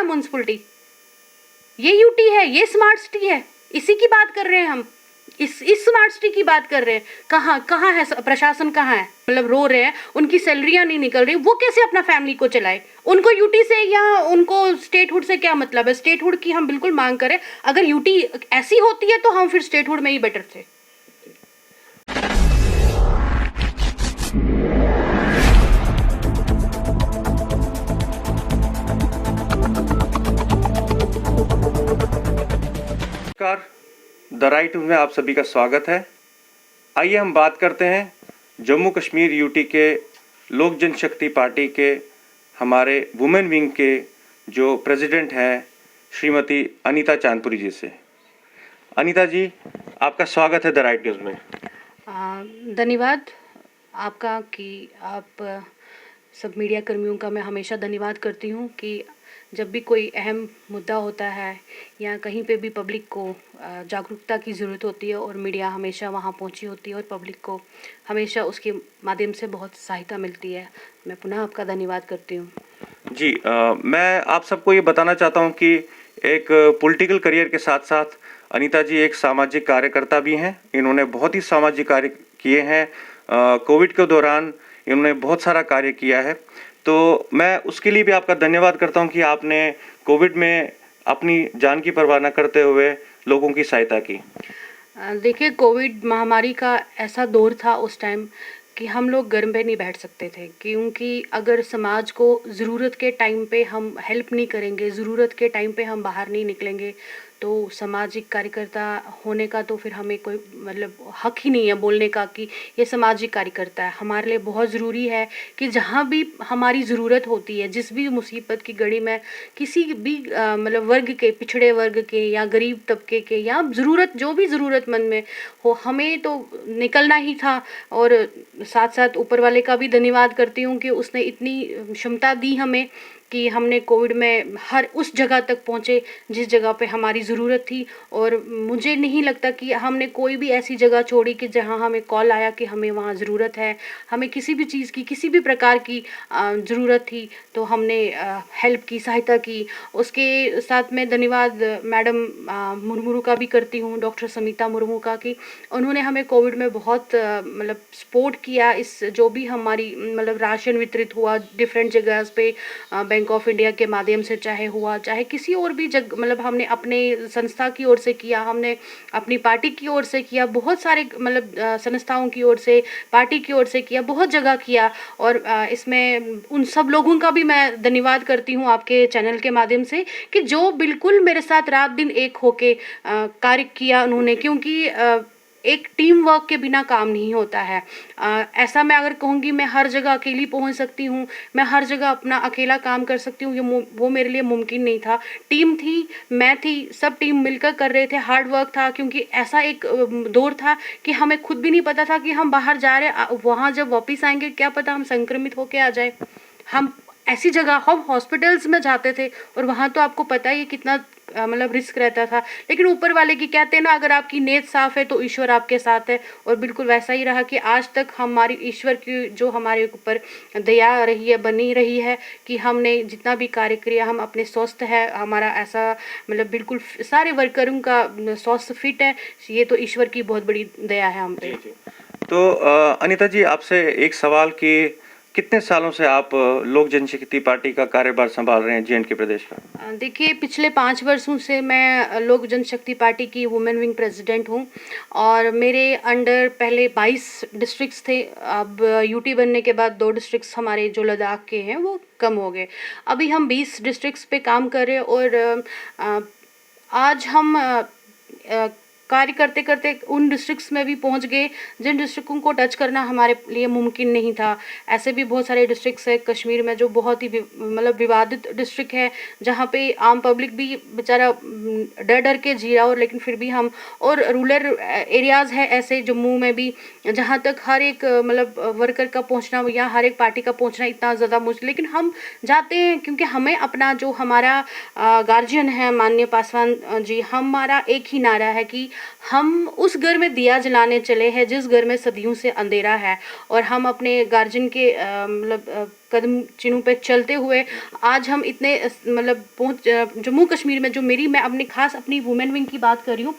Municipality? ये UT है, ये स्मार्ट सिटी है, इसी की बात कर रहे हैं हम, इस स्मार्ट सिटी की बात कर रहे हैं। कहाँ है प्रशासन, कहाँ है? मतलब रो रहे हैं, उनकी सैलरियां नहीं निकल रही, वो कैसे अपना फैमिली को चलाए? उनको यूटी से या उनको स्टेटहुड से क्या मतलब है? स्टेटहुड की हम बिल्कुल मांग करें। अगर यूटी ऐसी होती है तो हम फिर स्टेटहुड में ही बेटर थे। नमस्कार, द राइट में आप सभी का स्वागत है। आइए हम बात करते हैं जम्मू कश्मीर यूटी के लोक जनशक्ति पार्टी के हमारे वुमेन विंग के जो प्रेसिडेंट हैं श्रीमती अनीता चांदपुरी जी से। अनीता जी, आपका स्वागत है द राइट न्यूज़ में। धन्यवाद आपका कि आप सब मीडिया कर्मियों का मैं हमेशा धन्यवाद करती हूँ कि जब भी कोई अहम मुद्दा होता है या कहीं पे भी पब्लिक को जागरूकता की ज़रूरत होती है और मीडिया हमेशा वहाँ पहुँची होती है और पब्लिक को हमेशा उसके माध्यम से बहुत सहायता मिलती है। मैं पुनः आपका धन्यवाद करती हूँ। जी, मैं आप सबको ये बताना चाहता हूँ कि एक पॉलिटिकल करियर के साथ साथ अनीता जी एक सामाजिक कार्यकर्ता भी हैं। इन्होंने बहुत ही सामाजिक कार्य किए हैं। कोविड के दौरान इन्होंने बहुत सारा कार्य किया है, तो मैं उसके लिए भी आपका धन्यवाद करता हूं कि आपने कोविड में अपनी जान की परवाह न करते हुए लोगों की सहायता की। देखिए, कोविड महामारी का ऐसा दौर था उस टाइम कि हम लोग घर पे नहीं बैठ सकते थे, क्योंकि अगर समाज को ज़रूरत के टाइम पे हम हेल्प नहीं करेंगे, ज़रूरत के टाइम पे हम बाहर नहीं निकलेंगे, तो सामाजिक कार्यकर्ता होने का तो फिर हमें कोई मतलब हक ही नहीं है बोलने का कि ये सामाजिक कार्यकर्ता है। हमारे लिए बहुत ज़रूरी है कि जहाँ भी हमारी ज़रूरत होती है, जिस भी मुसीबत की घड़ी में किसी भी मतलब वर्ग के, पिछड़े वर्ग के या गरीब तबके के या ज़रूरत जो भी ज़रूरतमंद में हो, हमें तो निकलना ही था। और साथ साथ ऊपर वाले का भी धन्यवाद करती हूँ कि उसने इतनी क्षमता दी हमें कि हमने कोविड में हर उस जगह तक पहुँचे जिस जगह पे हमारी ज़रूरत थी। और मुझे नहीं लगता कि हमने कोई भी ऐसी जगह छोड़ी कि जहाँ हमें कॉल आया कि हमें वहाँ ज़रूरत है, हमें किसी भी चीज़ की, किसी भी प्रकार की ज़रूरत थी तो हमने हेल्प की, सहायता की। उसके साथ में धन्यवाद मैडम मुर्मू का भी करती हूँ, डॉक्टर समिता मुर्मू का, कि उन्होंने हमें कोविड में बहुत मतलब सपोर्ट किया। इस जो भी हमारी मतलब राशन वितरित हुआ डिफरेंट जगह पे, बैंक ऑफ इंडिया के माध्यम से चाहे हुआ, चाहे किसी और भी मतलब हमने अपने संस्था की ओर से किया, हमने अपनी पार्टी की ओर से किया, बहुत सारे मतलब संस्थाओं की ओर से, पार्टी की ओर से किया, बहुत जगह किया। और इसमें उन सब लोगों का भी मैं धन्यवाद करती हूँ आपके चैनल के माध्यम से कि जो बिल्कुल मेरे साथ रात दिन एक होके कार्य किया उन्होंने, क्योंकि एक टीम वर्क के बिना काम नहीं होता है। ऐसा मैं अगर कहूँगी मैं हर जगह अकेली पहुँच सकती हूँ, मैं हर जगह अपना अकेला काम कर सकती हूँ, ये वो मेरे लिए मुमकिन नहीं था। टीम थी, मैं थी, सब टीम मिलकर कर रहे थे, हार्ड वर्क था, क्योंकि ऐसा एक दौर था कि हमें खुद भी नहीं पता था कि हम बाहर जा रहे, वहाँ जब वापस आएंगे क्या पता हम संक्रमित होके आ जाए। हम ऐसी जगह, हम हॉस्पिटल्स में जाते थे और वहाँ तो आपको पता ही कितना मतलब रिस्क रहता था, लेकिन ऊपर वाले की कहते हैं ना, अगर आपकी नीयत साफ है तो ईश्वर आपके साथ है। और बिल्कुल वैसा ही रहा कि आज तक हमारी ईश्वर की जो हमारे ऊपर दया रही है, बनी रही है कि हमने जितना भी कार्य किया, हम अपने स्वस्थ है, हमारा ऐसा मतलब बिल्कुल सारे वर्करों का स्वास्थ्य फिट है, ये तो ईश्वर की बहुत बड़ी दया है हम पे। तो अनीता जी, आपसे एक सवाल कि कितने सालों से आप लोक जनशक्ति पार्टी का कार्यभार संभाल रहे हैं J&K प्रदेश का? देखिए, पिछले 5 वर्षों से मैं लोक जनशक्ति पार्टी की वुमेन विंग प्रेसिडेंट हूँ और मेरे अंडर पहले 22 डिस्ट्रिक्ट्स थे। अब यूटी बनने के बाद 2 डिस्ट्रिक्ट्स हमारे जो लद्दाख के हैं वो कम हो गए। अभी हम 20 डिस्ट्रिक्ट्स पे काम कर रहे हैं और आज हम कार्य करते करते उन डिस्ट्रिक्ट्स में भी पहुंच गए जिन डिस्ट्रिक्टों को टच करना हमारे लिए मुमकिन नहीं था। ऐसे भी बहुत सारे डिस्ट्रिक्ट्स है कश्मीर में जो बहुत ही मतलब विवादित डिस्ट्रिक्ट है, जहां पे आम पब्लिक भी बेचारा डर डर के जी रहा हो, लेकिन फिर भी हम, और रूरल एरियाज़ है ऐसे जम्मू में भी जहां तक हर एक मतलब वर्कर का पहुंचना या हर एक पार्टी का पहुंचना इतना ज़्यादा मुश्किल, लेकिन हम जाते हैं क्योंकि हमें अपना जो हमारा गार्जियन है माननीय पासवान जी, हमारा एक ही नारा है कि हम उस घर में दिया जलाने चले हैं जिस घर में सदियों से अंधेरा है, और हम अपने गार्जियन के कदम चिन्हों पे चलते हुए आज हम इतने मतलब पहुँच जम्मू कश्मीर में, जो मैं अपनी खास अपनी वुमेन विंग की बात कर रही हूँ,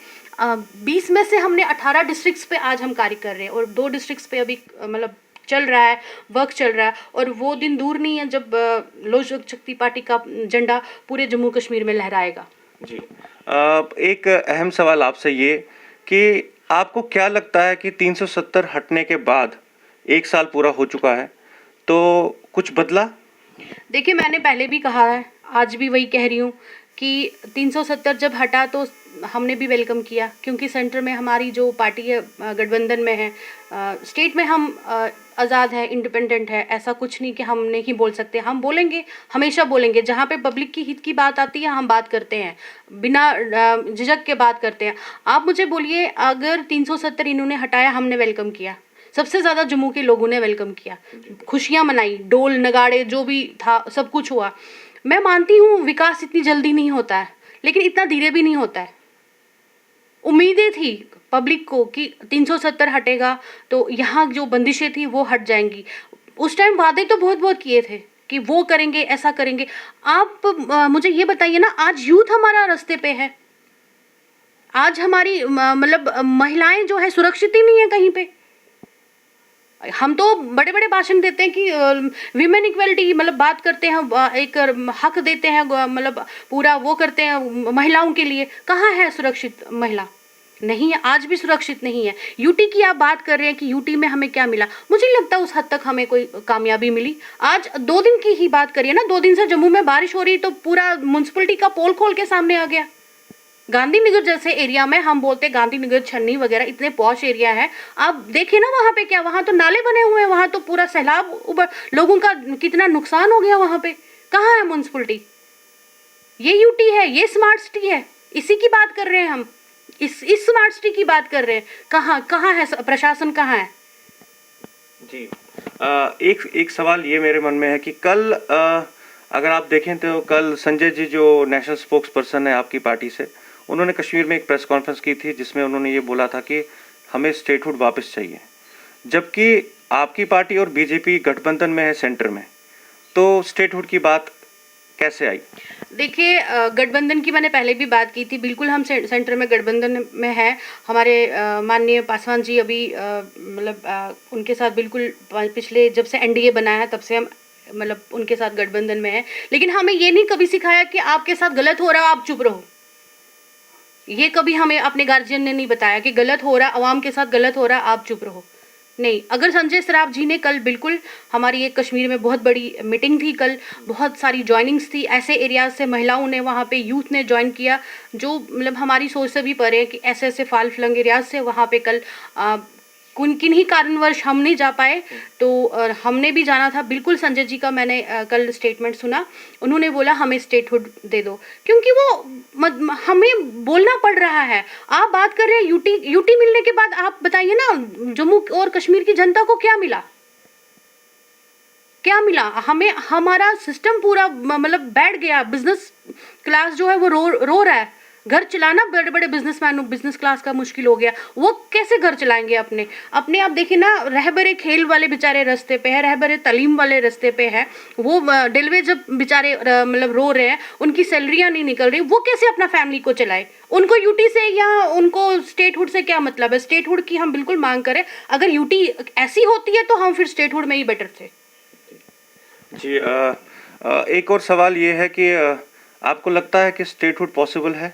20 में से हमने 18 डिस्ट्रिक्ट्स पे आज हम कार्य कर रहे हैं, और 2 डिस्ट्रिक्ट्स पे अभी मतलब चल रहा है, वर्क चल रहा है, और वो दिन दूर नहीं है जब लोक जनशक्ति पार्टी का झंडा पूरे जम्मू कश्मीर में लहराएगा। जी, एक अहम सवाल आपसे ये कि आपको क्या लगता है कि 370 हटने के बाद 1 साल पूरा हो चुका है, तो कुछ बदला? देखिए, मैंने पहले भी कहा है, आज भी वही कह रही हूँ कि 370 जब हटा तो हमने भी वेलकम किया, क्योंकि सेंटर में हमारी जो पार्टी है गठबंधन में है, स्टेट में हम आज़ाद है, इंडिपेंडेंट है, ऐसा कुछ नहीं कि हम नहीं बोल सकते, हम बोलेंगे, हमेशा बोलेंगे, जहाँ पे पब्लिक की हित की बात आती है हम बात करते हैं, बिना झिझक के बात करते हैं। आप मुझे बोलिए, अगर 370 इन्होंने हटाया, हमने वेलकम किया, सबसे ज़्यादा जम्मू के लोगों ने वेलकम किया, खुशियाँ मनाई, डोल नगाड़े जो भी था सब कुछ हुआ। मैं मानती हूँ विकास इतनी जल्दी नहीं होता है, लेकिन इतना धीरे भी नहीं होता है। उम्मीदें थी पब्लिक को कि 370 हटेगा तो यहाँ जो बंदिशें थी वो हट जाएंगी। उस टाइम वादे तो बहुत बहुत किए थे कि वो करेंगे, ऐसा करेंगे। आप मुझे ये बताइए ना, आज यूथ हमारा रास्ते पे है, आज हमारी मतलब महिलाएं जो है सुरक्षित ही नहीं है कहीं पे। हम तो बड़े बड़े भाषण देते हैं कि विमेन इक्वलिटी, मतलब बात करते हैं, एक हक देते हैं, मतलब पूरा वो करते हैं महिलाओं के लिए। कहाँ है सुरक्षित महिला? नहीं है, आज भी सुरक्षित नहीं है। यूटी की आप बात कर रहे हैं कि यूटी में हमें क्या मिला, मुझे नहीं लगता उस हद तक हमें कोई कामयाबी मिली। आज 2 दिन की ही बात करिए ना, 2 दिन से जम्मू में बारिश हो रही तो पूरा म्यूनसिपलिटी का पोल खोल के सामने आ गया। गांधीनगर जैसे एरिया में, हम बोलते गांधीनगर, छन्नी वगैरह, इतने पॉश एरिया है, आप देखिए ना वहाँ पे क्या, वहाँ तो नाले बने हुए हैं, वहाँ तो पूरा सैलाब उबर, लोगों का कितना नुकसान हो गया वहाँ पे। कहाँ है म्यूनसिपलिटी? ये यूटी है, ये स्मार्ट सिटी है, इसी की बात कर रहे हैं हम, इस स्मार्ट सिटी की बात कर रहे हैं। कहाँ कहाँ है प्रशासन, कहाँ है? जी, एक सवाल ये मेरे मन में है कि कल अगर आप देखें तो कल संजय जी जो नेशनल स्पोक्स पर्सन है आपकी पार्टी से, उन्होंने कश्मीर में एक प्रेस कॉन्फ्रेंस की थी जिसमें उन्होंने ये बोला था कि हमें स्टेटहुड वापस चाहिए, जबकि आपकी पार्टी और बीजेपी गठबंधन में है सेंटर में, तो स्टेटहुड की बात कैसे आई? देखिए, गठबंधन की मैंने पहले भी बात की थी, बिल्कुल हम सेंटर में गठबंधन में है। हमारे माननीय पासवान जी अभी मतलब उनके साथ बिल्कुल पिछले जब से एनडीए बना है तब से हम मतलब उनके साथ गठबंधन में है। लेकिन हमें ये नहीं कभी सिखाया कि आपके साथ गलत हो रहा है आप चुप रहो। ये कभी हमें अपने गार्जियन ने नहीं बताया कि गलत हो रहा है, अवाम के साथ गलत हो रहा है, आप चुप रहो। नहीं, अगर संजय सराफ जी ने कल बिल्कुल हमारी एक कश्मीर में बहुत बड़ी मीटिंग थी, कल बहुत सारी ज्वाइनिंग्स थी, ऐसे एरियाज से महिलाओं ने वहाँ पे यूथ ने ज्वाइन किया जो मतलब हमारी सोच से भी परे है, कि ऐसे ऐसे फाल फ्लंग एरियाज से वहाँ पे कल किन्हीं कारणवश हम नहीं जा पाए, तो हमने भी जाना था। बिल्कुल संजय जी का मैंने कल स्टेटमेंट सुना, उन्होंने बोला हमें स्टेटहुड दे दो, क्योंकि वो हमें बोलना पड़ रहा है। आप बात कर रहे हैं यूटी मिलने के बाद, आप बताइए ना जम्मू और कश्मीर की जनता को क्या मिला, क्या मिला? हमें हमारा सिस्टम पूरा मतलब बैठ गया। बिजनेस क्लास जो है वो रो रहा है, घर चलाना बड़े बड़े बिजनेसमैन, बिजनेस क्लास का मुश्किल हो गया, वो कैसे घर चलाएंगे अपने आप देखिए ना, रहबरे खेल वाले बेचारे रास्ते पे है, रहबरे तालीम वाले रास्ते पे है, वो रेलवे जब बेचारे मतलब रो रहे हैं, उनकी सैलरियां नहीं निकल रही, वो कैसे अपना फैमिली को चलाए? उनको यूटी से या उनको स्टेटहुड से क्या मतलब है? स्टेटहुड की हम बिल्कुल मांग करें, अगर यूटी ऐसी होती है तो हम फिर स्टेटहुड में ही बेटर थे। जी, एक और सवाल ये है कि आपको लगता है कि स्टेटहुड पॉसिबल है?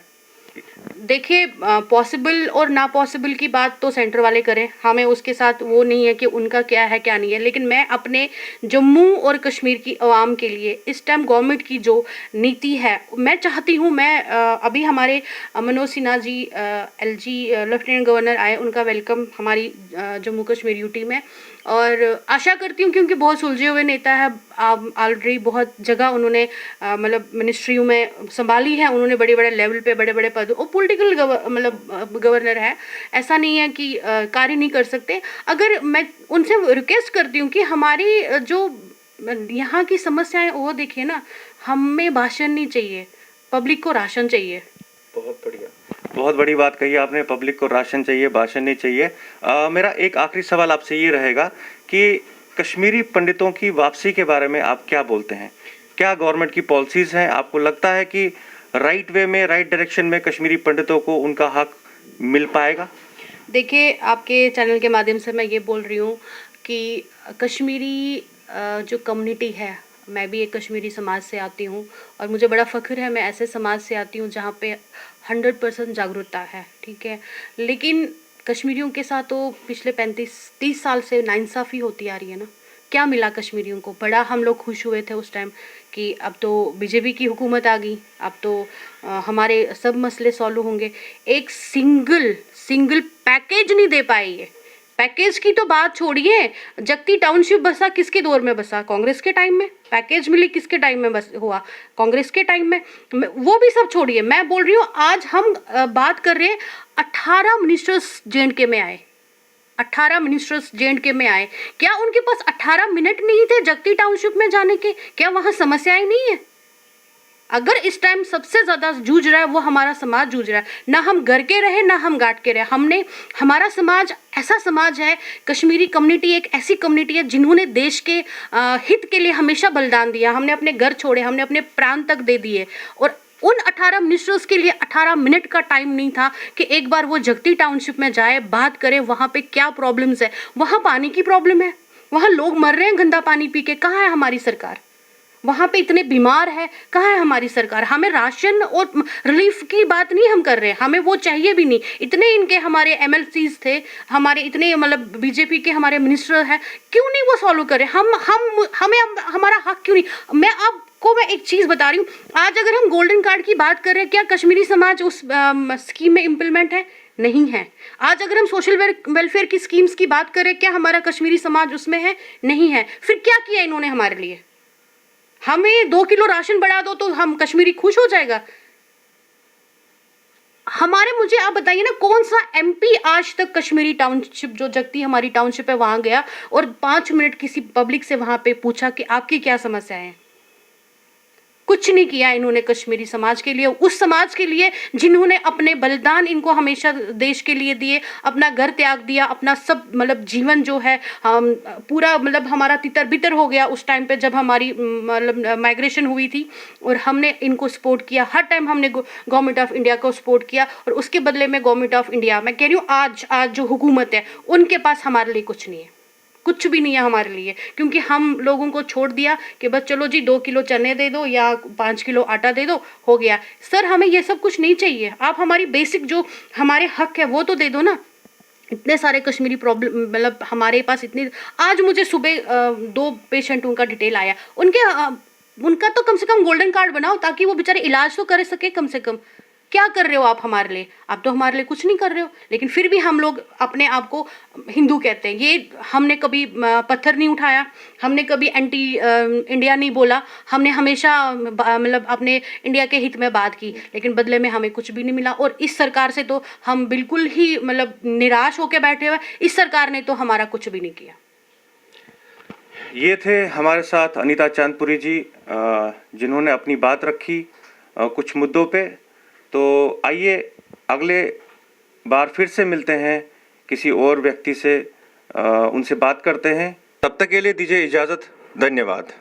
देखिए, पॉसिबल और ना पॉसिबल की बात तो सेंटर वाले करें, हमें उसके साथ वो नहीं है कि उनका क्या है क्या नहीं है। लेकिन मैं अपने जम्मू और कश्मीर की आवाम के लिए इस टाइम गवर्नमेंट की जो नीति है, मैं चाहती हूँ, मैं अभी हमारे Manoj Sinha ji LG lieutenant governor आए, उनका वेलकम हमारी जम्मू कश्मीर यूटी में, और आशा करती हूँ क्योंकि बहुत सुलझे हुए नेता है, ऑलरेडी बहुत जगह उन्होंने मतलब मिनिस्ट्रियों में संभाली है, उन्होंने बड़े बड़े लेवल पे बड़े बड़े पद, और पॉलिटिकल मतलब गवर्नर है, ऐसा नहीं है कि कार्य नहीं कर सकते। अगर मैं उनसे रिक्वेस्ट करती हूँ कि हमारी जो यहाँ की समस्याएं वो देखिए ना, हमें भाषण नहीं चाहिए, पब्लिक को राशन चाहिए। बहुत बढ़िया। बहुत बड़ी बात कही आपने, पब्लिक को राशन चाहिए, भाषण नहीं चाहिए। मेरा एक आखिरी सवाल आपसे ये रहेगा कि कश्मीरी पंडितों की वापसी के बारे में आप क्या बोलते हैं? क्या गवर्नमेंट की पॉलिसीज़ हैं? आपको लगता है कि राइट वे में, राइट डायरेक्शन में कश्मीरी पंडितों को उनका हक मिल पाएगा? देखिए, आपके चैनल के माध्यम से मैं ये बोल रही हूँ कि कश्मीरी जो कम्युनिटी है, मैं भी एक कश्मीरी समाज से आती हूँ और मुझे बड़ा फ़ख्र है मैं ऐसे समाज से आती हूँ जहाँ पे 100% जागरूकता है, ठीक है। लेकिन कश्मीरियों के साथ तो पिछले 35-30 साल से नाइंसाफ़ी होती आ रही है ना। क्या मिला कश्मीरियों को? बड़ा हम लोग खुश हुए थे उस टाइम कि अब तो बीजेपी की हुकूमत आ गई, अब तो हमारे सब मसले सॉल्व होंगे। एक सिंगल पैकेज नहीं दे पाई है। पैकेज की तो बात छोड़िए, जगती टाउनशिप बसा किसके दौर में बसा? कांग्रेस के टाइम में। पैकेज मिली किसके टाइम में बस हुआ? कांग्रेस के टाइम में। वो भी सब छोड़िए, मैं बोल रही हूँ आज हम बात कर रहे हैं 18 मिनिस्टर्स J&K में आए, 18 मिनिस्टर्स J&K में आए। क्या उनके पास 18 मिनट नहीं थे जगती टाउनशिप में जाने के? क्या वहाँ समस्याएं नहीं है? अगर इस टाइम सबसे ज़्यादा जूझ रहा है वो हमारा समाज जूझ रहा है, ना हम घर के रहे ना हम घाट के रहे। हमारा समाज ऐसा समाज है, कश्मीरी कम्युनिटी एक ऐसी कम्युनिटी है जिन्होंने देश के हित के लिए हमेशा बलिदान दिया। हमने अपने घर छोड़े, हमने अपने प्राण तक दे दिए और उन 18 मिनिस्टर्स के लिए 18 मिनट का टाइम नहीं था कि एक बार वो जगती टाउनशिप में जाए, बात करें वहाँ पे क्या प्रॉब्लम्स है। वहाँ पानी की प्रॉब्लम है, वहाँ लोग मर रहे हैं गंदा पानी पी के। कहाँ है हमारी सरकार? वहाँ पे इतने बीमार है, कहाँ है हमारी सरकार? हमें राशन और रिलीफ की बात नहीं हम कर रहे, हमें वो चाहिए भी नहीं। इतने इनके हमारे MLCs थे, हमारे इतने मतलब बीजेपी के हमारे मिनिस्टर हैं, क्यों नहीं वो सॉल्व करे? हमें हमारा हक क्यों नहीं? मैं एक चीज़ बता रही हूँ, आज अगर हम गोल्डन कार्ड की बात कर रहे हैं, क्या कश्मीरी समाज उस स्कीम में इम्प्लीमेंट है? नहीं है। आज अगर हम सोशल वेलफेयर की स्कीम्स की बात करें, क्या हमारा कश्मीरी समाज उसमें है? नहीं है। फिर क्या किया इन्होंने हमारे लिए? हमें 2 किलो राशन बढ़ा दो तो हम कश्मीरी खुश हो जाएगा? मुझे आप बताइए ना, कौन सा MP आज तक कश्मीरी टाउनशिप जो जगती हमारी टाउनशिप है वहां गया और 5 मिनट किसी पब्लिक से वहां पे पूछा कि आपकी क्या समस्या है? कुछ नहीं किया इन्होंने कश्मीरी समाज के लिए, उस समाज के लिए जिन्होंने अपने बलिदान इनको हमेशा देश के लिए दिए, अपना घर त्याग दिया, अपना सब मतलब जीवन जो है हम पूरा मतलब हमारा तितर बितर हो गया उस टाइम पे जब हमारी मतलब माइग्रेशन हुई थी और हमने इनको सपोर्ट किया। हर टाइम हमने गवर्नमेंट ऑफ इंडिया को सपोर्ट किया और उसके बदले में गवर्नमेंट ऑफ इंडिया, मैं कह रही हूँ आज जो हुकूमत है उनके पास हमारे लिए कुछ नहीं है, कुछ भी नहीं है हमारे लिए, क्योंकि हम लोगों को छोड़ दिया कि बस चलो जी 2 किलो चने दे दो या 5 किलो आटा दे दो, हो गया। सर हमें ये सब कुछ नहीं चाहिए, आप हमारी बेसिक जो हमारे हक है वो तो दे दो ना। इतने सारे कश्मीरी प्रॉब्लम मतलब हमारे पास इतनी, आज मुझे सुबह 2 पेशेंट उनका डिटेल आया, उनका तो कम से कम गोल्डन कार्ड बनाओ ताकि वो बेचारे इलाज तो कर सके कम से कम। क्या कर रहे हो आप हमारे लिए? आप तो हमारे लिए कुछ नहीं कर रहे हो, लेकिन फिर भी हम लोग अपने आप को हिंदू कहते हैं। ये हमने कभी पत्थर नहीं उठाया, हमने कभी एंटी इंडिया नहीं बोला, हमने हमेशा मतलब अपने इंडिया के हित में बात की, लेकिन बदले में हमें कुछ भी नहीं मिला। और इस सरकार से तो हम बिल्कुल ही मतलब निराश होकर बैठे हुए, इस सरकार ने तो हमारा कुछ भी नहीं किया। ये थे हमारे साथ अनीता चांदपुरी जी, जिन्होंने अपनी बात रखी कुछ मुद्दों पे। तो आइए अगले बार फिर से मिलते हैं किसी और व्यक्ति से, उनसे बात करते हैं। तब तक के लिए दीजिए इजाज़त। धन्यवाद।